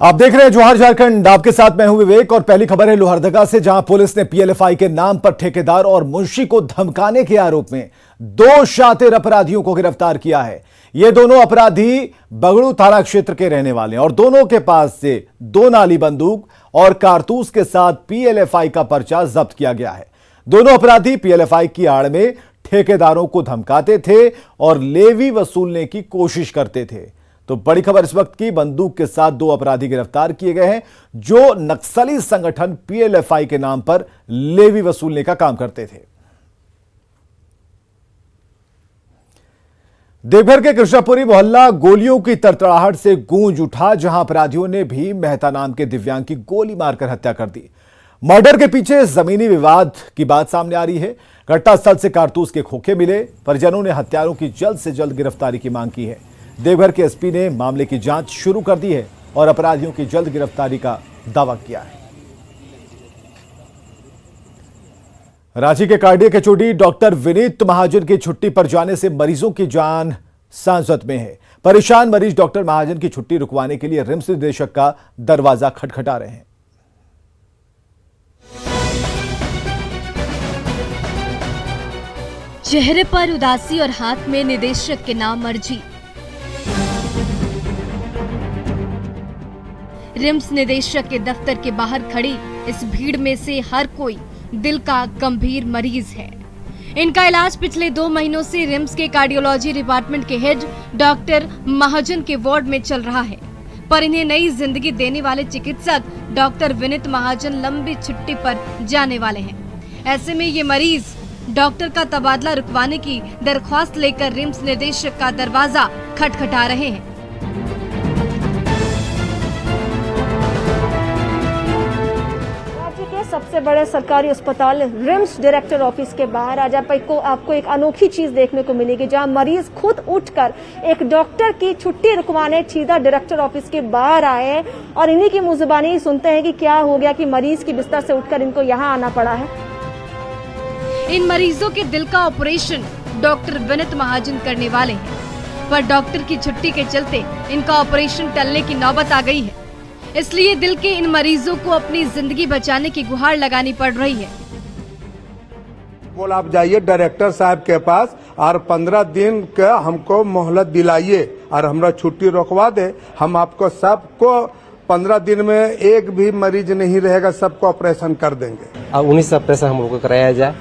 आप देख रहे हैं जोहार झारखंड। आपके साथ मैं हूं विवेक और पहली खबर है लोहरदगा से, जहां पुलिस ने पीएलएफआई के नाम पर ठेकेदार और मुंशी को धमकाने के आरोप में 2 शातिर अपराधियों को गिरफ्तार किया है। ये दोनों अपराधी बगड़ू थाना क्षेत्र के रहने वाले हैं और दोनों के पास से 2 नाली बंदूक और कारतूस के साथ पीएलएफआई का पर्चा जब्त किया गया है। दोनों अपराधी पीएलएफआई की आड़ में ठेकेदारों को धमकाते थे और लेवी वसूलने की कोशिश करते थे। तो बड़ी खबर इस वक्त की, बंदूक के साथ 2 अपराधी गिरफ्तार किए गए हैं जो नक्सली संगठन पीएलएफआई के नाम पर लेवी वसूलने का काम करते थे। देवघर के कृष्णापुरी मोहल्ला गोलियों की तड़तड़ाहट से गूंज उठा, जहां अपराधियों ने भीम मेहता नाम के दिव्यांग की गोली मारकर हत्या कर दी। मर्डर के पीछे जमीनी विवाद की बात सामने आ रही है। घटनास्थल से कारतूस के खोखे मिले। परिजनों ने हत्यारों की जल्द से जल्द गिरफ्तारी की मांग की है। देवघर के एसपी ने मामले की जांच शुरू कर दी है और अपराधियों की जल्द गिरफ्तारी का दावा किया है। रांची के कार्डियक एचओडी डॉक्टर विनीत महाजन की छुट्टी पर जाने से मरीजों की जान सांसत में है। परेशान मरीज डॉक्टर महाजन की छुट्टी रुकवाने के लिए रिम्स निदेशक का दरवाजा खटखटा रहे हैं। चेहरे पर उदासी और हाथ में निदेशक के नाम अर्जी। रिम्स निदेशक के दफ्तर के बाहर खड़ी इस भीड़ में से हर कोई दिल का गंभीर मरीज है। इनका इलाज पिछले 2 महीनों से रिम्स के कार्डियोलॉजी डिपार्टमेंट के हेड डॉक्टर महाजन के वार्ड में चल रहा है, पर इन्हें नई जिंदगी देने वाले चिकित्सक डॉक्टर विनीत महाजन लंबी छुट्टी पर जाने वाले हैं। ऐसे में ये मरीज डॉक्टर का तबादला रुकवाने की दरख्वास्त लेकर रिम्स निदेशक का दरवाजा खटखटा रहे हैं। सबसे बड़े सरकारी अस्पताल रिम्स डायरेक्टर ऑफिस के बाहर आज आपको एक अनोखी चीज देखने को मिलेगी, जहां मरीज खुद उठकर एक डॉक्टर की छुट्टी रुकवाने सीधा डायरेक्टर ऑफिस के बाहर आए और इन्हीं की मुंहजुबानी सुनते हैं कि क्या हो गया कि मरीज की बिस्तर से उठकर इनको यहां आना पड़ा है। इन मरीजों के दिल का ऑपरेशन डॉक्टर विनीत महाजन करने वाले हैं, पर डॉक्टर की छुट्टी के चलते इनका ऑपरेशन टलने की नौबत आ गई है। इसलिए दिल के इन मरीजों को अपनी जिंदगी बचाने की गुहार लगानी पड़ रही है। बोल आप जाइए डायरेक्टर साहब के पास और 15 दिन का हमको मोहलत दिलाइए और हमरा छुट्टी रोकवा दे। हम आपको सबको 15 दिन में एक भी मरीज नहीं रहेगा, सबको ऑपरेशन कर देंगे। अब उन्हीं से ऑपरेशन हम लोग को कराया जाए।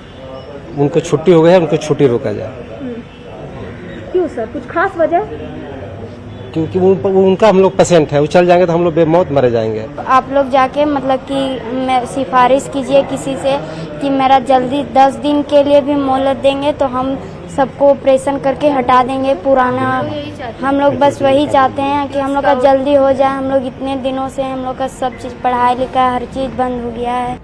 उनको छुट्टी हो गई है, उनको छुट्टी रोका जाए। क्यों सर, कुछ खास वजह? क्योंकि उनका हम लोग पेशेंट है, वो चल जाएंगे तो हम लोग बेमौत मरे जाएंगे। आप लोग जाके मतलब कि सिफारिश कीजिए किसी से कि मेरा जल्दी 10 दिन के लिए भी मोहलत देंगे तो हम सबको ऑपरेशन करके हटा देंगे पुराना। हम लोग बस वही चाहते हैं कि हम लोग का जल्दी हो जाए। हम लोग इतने दिनों से हम लोग का सब चीज पढ़ाई लिखाई हर चीज बंद हो गया है।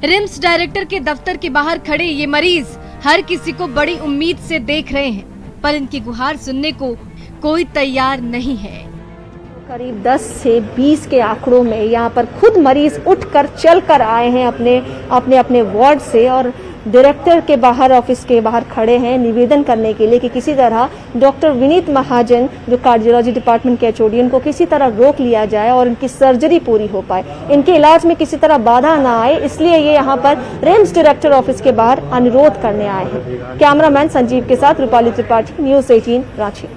रिम्स डायरेक्टर के दफ्तर के बाहर खड़े ये मरीज हर किसी को बड़ी उम्मीद से देख रहे हैं, पर इनकी गुहार सुनने को कोई तैयार नहीं है। करीब 10 से 20 के आंकड़ों में यहाँ पर खुद मरीज उठकर चलकर आए हैं अपने वार्ड से और डायरेक्टर के बाहर ऑफिस के बाहर खड़े हैं निवेदन करने के लिए कि किसी तरह डॉक्टर विनीत महाजन जो कार्डियोलॉजी डिपार्टमेंट के एचओडी उनको किसी तरह रोक लिया जाए और इनकी सर्जरी पूरी हो पाए, इनके इलाज में किसी तरह बाधा ना आए। इसलिए ये यहाँ पर रिम्स डायरेक्टर ऑफिस के बाहर अनुरोध करने आए हैं। कैमरामैन संजीव के साथ रूपाली त्रिपाठी, न्यूज 18 रांची।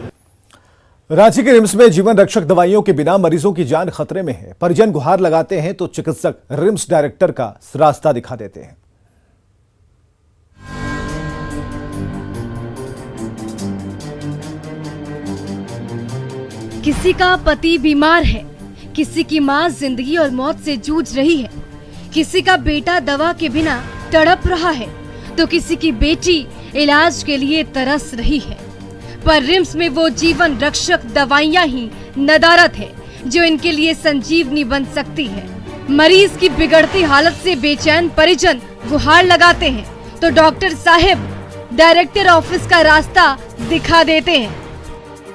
रांची के रिम्स में जीवन रक्षक दवाइयों के बिना मरीजों की जान खतरे में है। परिजन गुहार लगाते हैं तो चिकित्सक रिम्स डायरेक्टर का रास्ता दिखा देते हैं। किसी का पति बीमार है, किसी की माँ जिंदगी और मौत से जूझ रही है, किसी का बेटा दवा के बिना तड़प रहा है, तो किसी की बेटी इलाज के लिए तरस रही है। पर रिम्स में वो जीवन रक्षक दवाइयाँ ही नदारत है जो इनके लिए संजीवनी बन सकती है। मरीज की बिगड़ती हालत से बेचैन परिजन गुहार लगाते हैं तो डॉक्टर साहब डायरेक्टर ऑफिस का रास्ता दिखा देते हैं।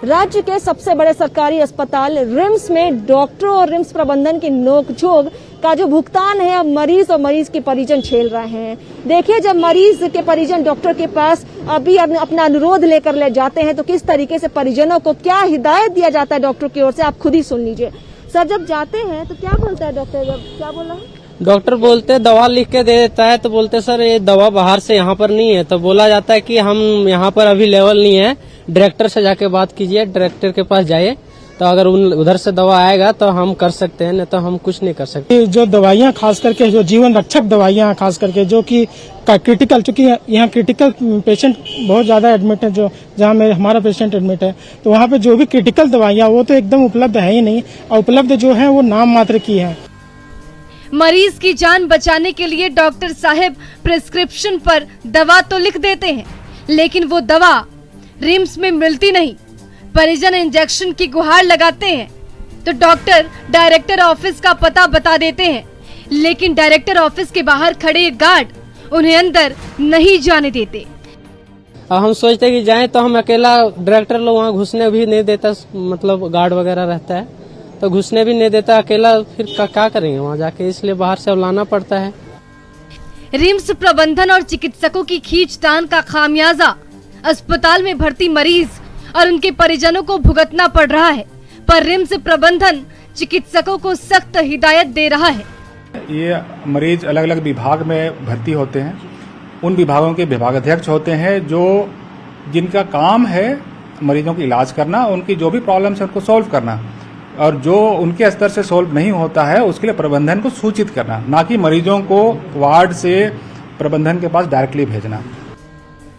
राज्य के सबसे बड़े सरकारी अस्पताल रिम्स में डॉक्टरों और रिम्स प्रबंधन की नोकझोंक का जो भुगतान है अब मरीज और मरीज के परिजन झेल रहे हैं। देखिए, जब मरीज के परिजन डॉक्टर के पास अभी अपना अनुरोध लेकर ले जाते हैं तो किस तरीके से परिजनों को क्या हिदायत दिया जाता है डॉक्टर की ओर से, आप खुद ही सुन लीजिए। सर, जब जाते हैं तो क्या बोलता है डॉक्टर, क्या बोला है? डॉक्टर बोलते दवा लिख के दे देता है, तो बोलते सर ये दवा बाहर से यहाँ पर नहीं है, तो बोला जाता है कि हम यहाँ पर अभी लेवल नहीं है, डायरेक्टर से जाके बात कीजिए, डायरेक्टर के पास जाइए, तो अगर उधर से दवा आएगा तो हम कर सकते हैं, नहीं तो हम कुछ नहीं कर सकते। जो दवाइयाँ खास करके जो जीवन रक्षक दवाइयाँ खास करके जो कि क्रिटिकल, चूंकि यहाँ क्रिटिकल पेशेंट बहुत ज्यादा एडमिट है, जो जहाँ में हमारा पेशेंट एडमिट है, तो वहाँ पे जो भी क्रिटिकल दवाइयाँ वो तो एकदम उपलब्ध है ही नहीं, और उपलब्ध जो है वो नाम मात्र की है। मरीज की जान बचाने के लिए डॉक्टर साहब प्रिस्क्रिप्शन पर दवा तो लिख देते हैं, लेकिन वो दवा रिम्स में मिलती नहीं। परिजन इंजेक्शन की गुहार लगाते हैं तो डॉक्टर डायरेक्टर ऑफिस का पता बता देते हैं, लेकिन डायरेक्टर ऑफिस के बाहर खड़े गार्ड उन्हें अंदर नहीं जाने देते। अब हम सोचते कि जाएं तो हम अकेला, डायरेक्टर लोग वहाँ घुसने भी नहीं देता, मतलब गार्ड वगैरह रहता है तो घुसने भी नहीं देता, अकेला फिर क्या करेंगे वहाँ जाके, इसलिए बाहर से लाना पड़ता है। रिम्स प्रबंधन और चिकित्सकों की खींचतान का खामियाजा अस्पताल में भर्ती मरीज और उनके परिजनों को भुगतना पड़ रहा है, पर रिम्स प्रबंधन चिकित्सकों को सख्त हिदायत दे रहा है। ये मरीज अलग अलग विभाग में भर्ती होते हैं, उन विभागों के विभागाध्यक्ष होते हैं जो जिनका काम है मरीजों का इलाज करना, उनकी जो भी प्रॉब्लम्स है उनको सॉल्व करना, और जो उनके स्तर से सॉल्व नहीं होता है उसके लिए प्रबंधन को सूचित करना, ना कि मरीजों को वार्ड से प्रबंधन के पास डायरेक्टली भेजना।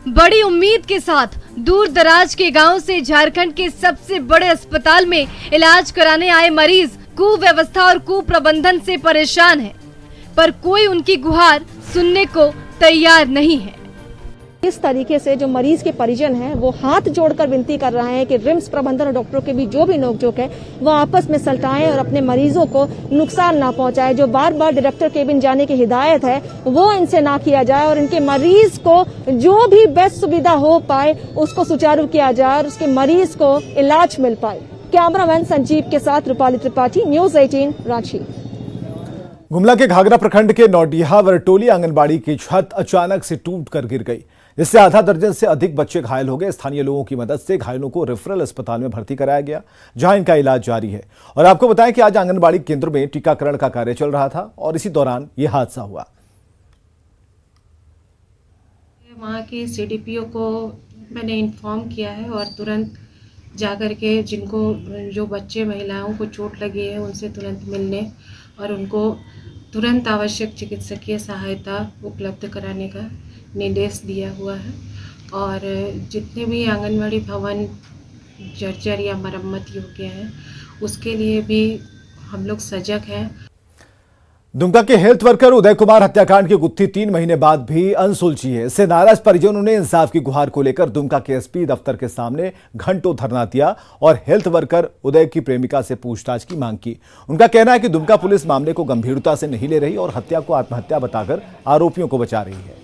बड़ी उम्मीद के साथ दूर दराज के गांव से झारखंड के सबसे बड़े अस्पताल में इलाज कराने आए मरीज कुव्यवस्था और कुप्रबंधन से परेशान हैं, पर कोई उनकी गुहार सुनने को तैयार नहीं है। इस तरीके से जो मरीज के परिजन हैं वो हाथ जोड़कर विनती कर रहे हैं कि रिम्स प्रबंधन और डॉक्टरों के बीच जो भी नोकझोंक है वो आपस में सलटाएं और अपने मरीजों को नुकसान ना पहुंचाए। जो बार बार डायरेक्टर केबिन जाने की हिदायत है वो इनसे ना किया जाए और इनके मरीज को जो भी बेस्ट सुविधा हो पाए उसको सुचारू किया जाए और उसके मरीज को इलाज मिल पाए। कैमरामैन संजीव के साथ रूपाली त्रिपाठी, न्यूज 18, रांची। गुमला के घाघरा प्रखंड के नौडिया वरटोली आंगनबाड़ी की छत अचानक से टूटकर गिर गई, जिससे आधा दर्जन से अधिक बच्चे घायल हो गए। स्थानीय लोगों की मदद से घायलों को रेफरल अस्पताल में भर्ती कराया गया, जहां इनका इलाज जारी है। और आपको बताएं कि आज आंगनबाड़ी केंद्र में टीकाकरण का कार्य चल रहा था और इसी दौरान यह हादसा हुआ। वहाँ की सीडीपीओ को मैंने इन्फॉर्म किया है और तुरंत जाकर के जिनको जो बच्चे महिलाओं को चोट लगी है उनसे तुरंत मिलने और उनको तुरंत आवश्यक चिकित्सकीय सहायता उपलब्ध कराने का निर्देश दिया हुआ है। और जितने भी आंगनबाड़ी भवन जर्जर या मरम्मत योग्य हैं उसके लिए भी हम लोग सजग हैं। दुमका के हेल्थ वर्कर उदय कुमार हत्याकांड की गुत्थी 3 महीने बाद भी अनसुलझी है। इससे नाराज परिजनों ने इंसाफ की गुहार को लेकर दुमका के एसपी दफ्तर के सामने घंटों धरना दिया और हेल्थ वर्कर उदय की प्रेमिका से पूछताछ की मांग की। उनका कहना है कि दुमका पुलिस मामले को गंभीरता से नहीं ले रही और हत्या को आत्महत्या बताकर आरोपियों को बचा रही है।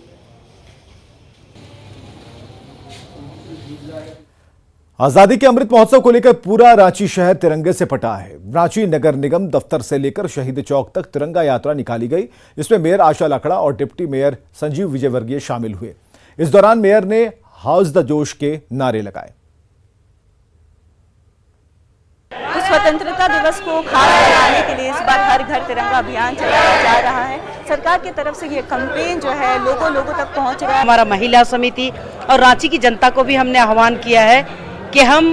आजादी के अमृत महोत्सव को लेकर पूरा रांची शहर तिरंगे से पटा है। रांची नगर निगम दफ्तर से लेकर शहीद चौक तक तिरंगा यात्रा निकाली गई, जिसमें मेयर आशा लकड़ा और डिप्टी मेयर संजीव विजयवर्गीय शामिल हुए। इस दौरान मेयर ने हाउस द जोश के नारे लगाए। तो स्वतंत्रता दिवस को खास बनाने के लिए इस बार हर घर तिरंगा अभियान चलाया जा रहा है। सरकार की तरफ से ये कैंपेन जो है लोगों तक पहुंच रहा है। हमारा महिला समिति और रांची की जनता को भी हमने आह्वान किया है कि हम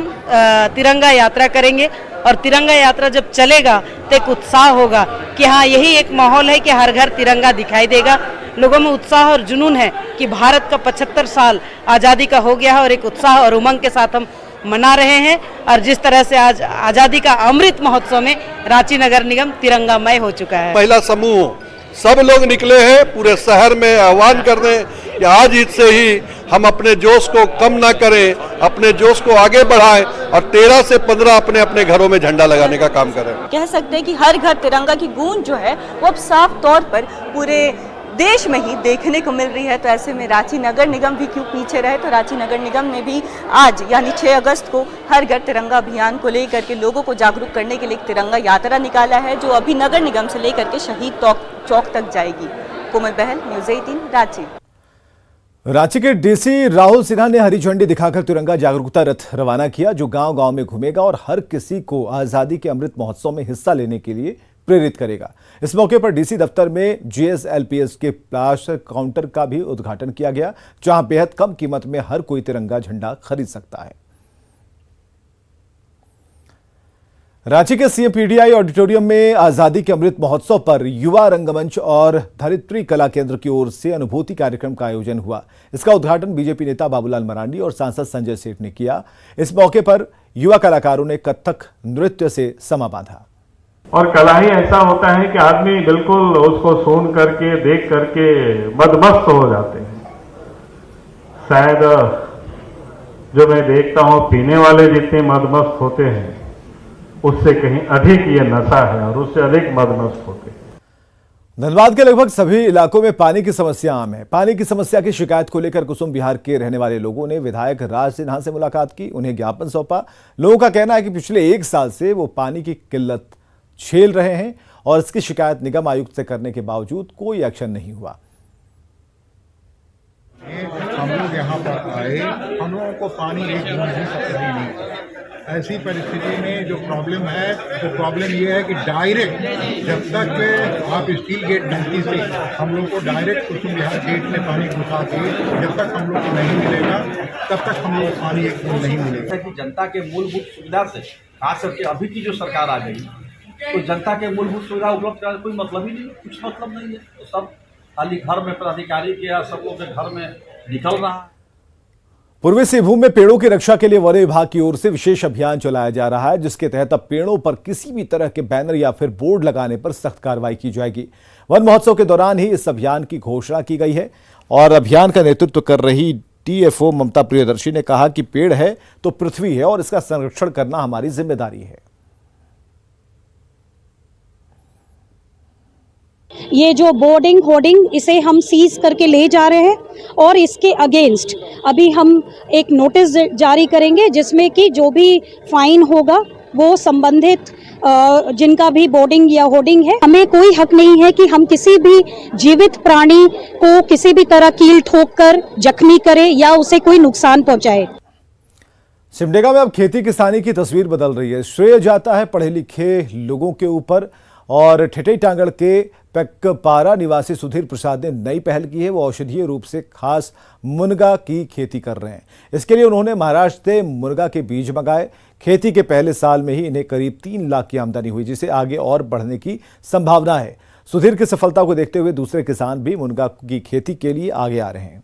तिरंगा यात्रा करेंगे और तिरंगा यात्रा जब चलेगा तो एक उत्साह होगा कि हाँ यही एक माहौल है कि हर घर तिरंगा दिखाई देगा। लोगों में उत्साह और जुनून है कि भारत का 75 साल आज़ादी का हो गया है और एक उत्साह और उमंग के साथ हम मना रहे हैं। और जिस तरह से आज आज़ादी का अमृत महोत्सव में रांची नगर निगम तिरंगामय हो चुका है। महिला समूह सब लोग निकले हैं पूरे शहर में आह्वान करने कि आज से ही हम अपने जोश को कम ना करें, अपने जोश को आगे बढ़ाएं और 13 से 15 अपने अपने घरों में झंडा लगाने का काम करें। कह सकते हैं कि हर घर तिरंगा की गूंज जो है वो अब साफ तौर पर पूरे देश में ही देखने को मिल रही है। तो ऐसे में रांची नगर निगम भी क्यों पीछे रहे। तो रांची नगर निगम ने भी आज यानी 6 अगस्त को हर घर तिरंगा अभियान को लेकर के लोगों को जागरूक करने के लिए एक तिरंगा यात्रा निकाला है, जो अभी नगर निगम से लेकर के शहीद चौक तक जाएगी। कोमल बहल, न्यूज़ 18 रांची। रांची के डीसी राहुल सिन्हा ने हरी झंडी दिखाकर तिरंगा जागरूकता रथ रवाना किया, जो गांव-गांव में घूमेगा और हर किसी को आजादी के अमृत महोत्सव में हिस्सा लेने के लिए प्रेरित करेगा। इस मौके पर डीसी दफ्तर में जीएसएलपीएस के फ्लैश काउंटर का भी उद्घाटन किया गया, जहां बेहद कम कीमत में हर कोई तिरंगा झंडा खरीद सकता है। रांची के सीएमपीडीआई ऑडिटोरियम में आजादी के अमृत महोत्सव पर युवा रंगमंच और धरित्री कला केंद्र की ओर से अनुभूति कार्यक्रम का आयोजन हुआ। इसका उद्घाटन बीजेपी नेता बाबूलाल मरांडी और सांसद संजय सेठ ने किया। इस मौके पर युवा कलाकारों ने कथक नृत्य से समा बांधा। और कला ही ऐसा होता है कि आदमी बिल्कुल उसको सुन करके देख करके मदमस्त हो जाते हैं। शायद जो मैं देखता हूँ पीने वाले जितने मदमस्त होते हैं उससे कहीं अधिक ये नशा है और उससे अधिक मदमस्त होते हैं। धनबाद के लगभग सभी इलाकों में पानी की समस्या आम है। पानी की समस्या की शिकायत को लेकर कुसुम विहार के रहने वाले लोगों ने विधायक राज सिन्हा से मुलाकात की, उन्हें ज्ञापन सौंपा। लोगों का कहना है कि पिछले 1 साल से वो पानी की किल्लत झेल रहे हैं और इसकी शिकायत निगम आयुक्त से करने के बावजूद कोई एक्शन नहीं हुआ। हम लोग यहाँ पर आए, हम लोगों को पानी एक बूंद भी सप्लाई नहीं। ऐसी परिस्थिति में जो प्रॉब्लम है तो प्रॉब्लम ये है कि डायरेक्ट जब तक आप स्टील गेट नदी से हम लोग को डायरेक्ट कुसुम विहार गेट में पानी घुसा के जब तक हम लोग को नहीं मिलेगा तब तक हम लोग को पानी एक बूंद नहीं मिलेगा। कि जनता के मूलभूत सुविधा से खास करके अभी की जो सरकार आ गई तो जनता के मूलभूत सुविधा उपलब्ध कराने कोई मतलब ही नहीं, कुछ मतलब नहीं है। तो सब खाली घर में पदाधिकारी के या सब लोग के घर में निकल रहा है। पूर्वी सिंहभूम में पेड़ों की रक्षा के लिए वन विभाग की ओर से विशेष अभियान चलाया जा रहा है, जिसके तहत अब पेड़ों पर किसी भी तरह के बैनर या फिर बोर्ड लगाने पर सख्त कार्रवाई की जाएगी। वन महोत्सव के दौरान ही इस अभियान की घोषणा की गई है और अभियान का नेतृत्व कर रही टीएफओ ममता प्रियदर्शी ने कहा कि पेड़ है तो पृथ्वी है और इसका संरक्षण करना हमारी जिम्मेदारी है। ये जो बोर्डिंग होर्डिंग इसे हम सीज करके ले जा रहे हैं और इसके अगेंस्ट अभी हम एक नोटिस जारी करेंगे, जिसमें कि जो भी फाइन होगा वो संबंधित जिनका भी बोर्डिंग या होर्डिंग है, हमें कोई हक नहीं है कि हम किसी भी जीवित प्राणी को किसी भी तरह कील ठोक कर जख्मी करे या उसे कोई नुकसान पहुंचाए। सिमडेगा में अब खेती किसानी की तस्वीर बदल रही है। श्रेय जाता है पढ़े लिखे लोगों के ऊपर और ठेठई टांगड़ के पेक्कपारा निवासी सुधीर प्रसाद ने नई पहल की है। वो औषधीय रूप से खास मुनगा की खेती कर रहे हैं। इसके लिए उन्होंने महाराष्ट्र से मुनगा के बीज मंगाए। खेती के पहले साल में ही इन्हें करीब 3 लाख की आमदनी हुई, जिसे आगे और बढ़ने की संभावना है। सुधीर की सफलता को देखते हुए दूसरे किसान भी मुनगा की खेती के लिए आगे आ रहे हैं।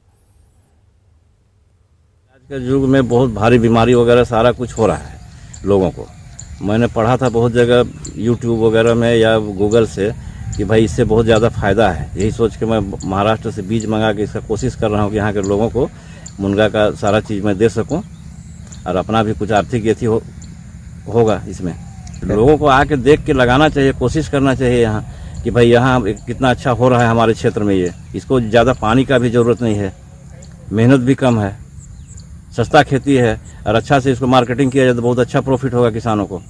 आज के युग में बहुत भारी बीमारी वगैरह सारा कुछ हो रहा है लोगों को। मैंने पढ़ा था बहुत जगह यूट्यूब वगैरह में या गूगल से कि भाई इससे बहुत ज़्यादा फ़ायदा है। यही सोच के मैं महाराष्ट्र से बीज मंगा के इसका कोशिश कर रहा हूँ कि यहाँ के लोगों को मुनगा का सारा चीज़ मैं दे सकूँ और अपना भी कुछ आर्थिक यथी होगा। इसमें लोगों को आके देख के लगाना चाहिए, कोशिश करना चाहिए यहाँ कि भाई यहाँ कितना अच्छा हो रहा है हमारे क्षेत्र में। ये इसको ज़्यादा पानी का भी ज़रूरत नहीं है, मेहनत भी कम है, सस्ता खेती है और अच्छा से इसको मार्केटिंग किया जाए तो बहुत अच्छा प्रॉफिट होगा किसानों को।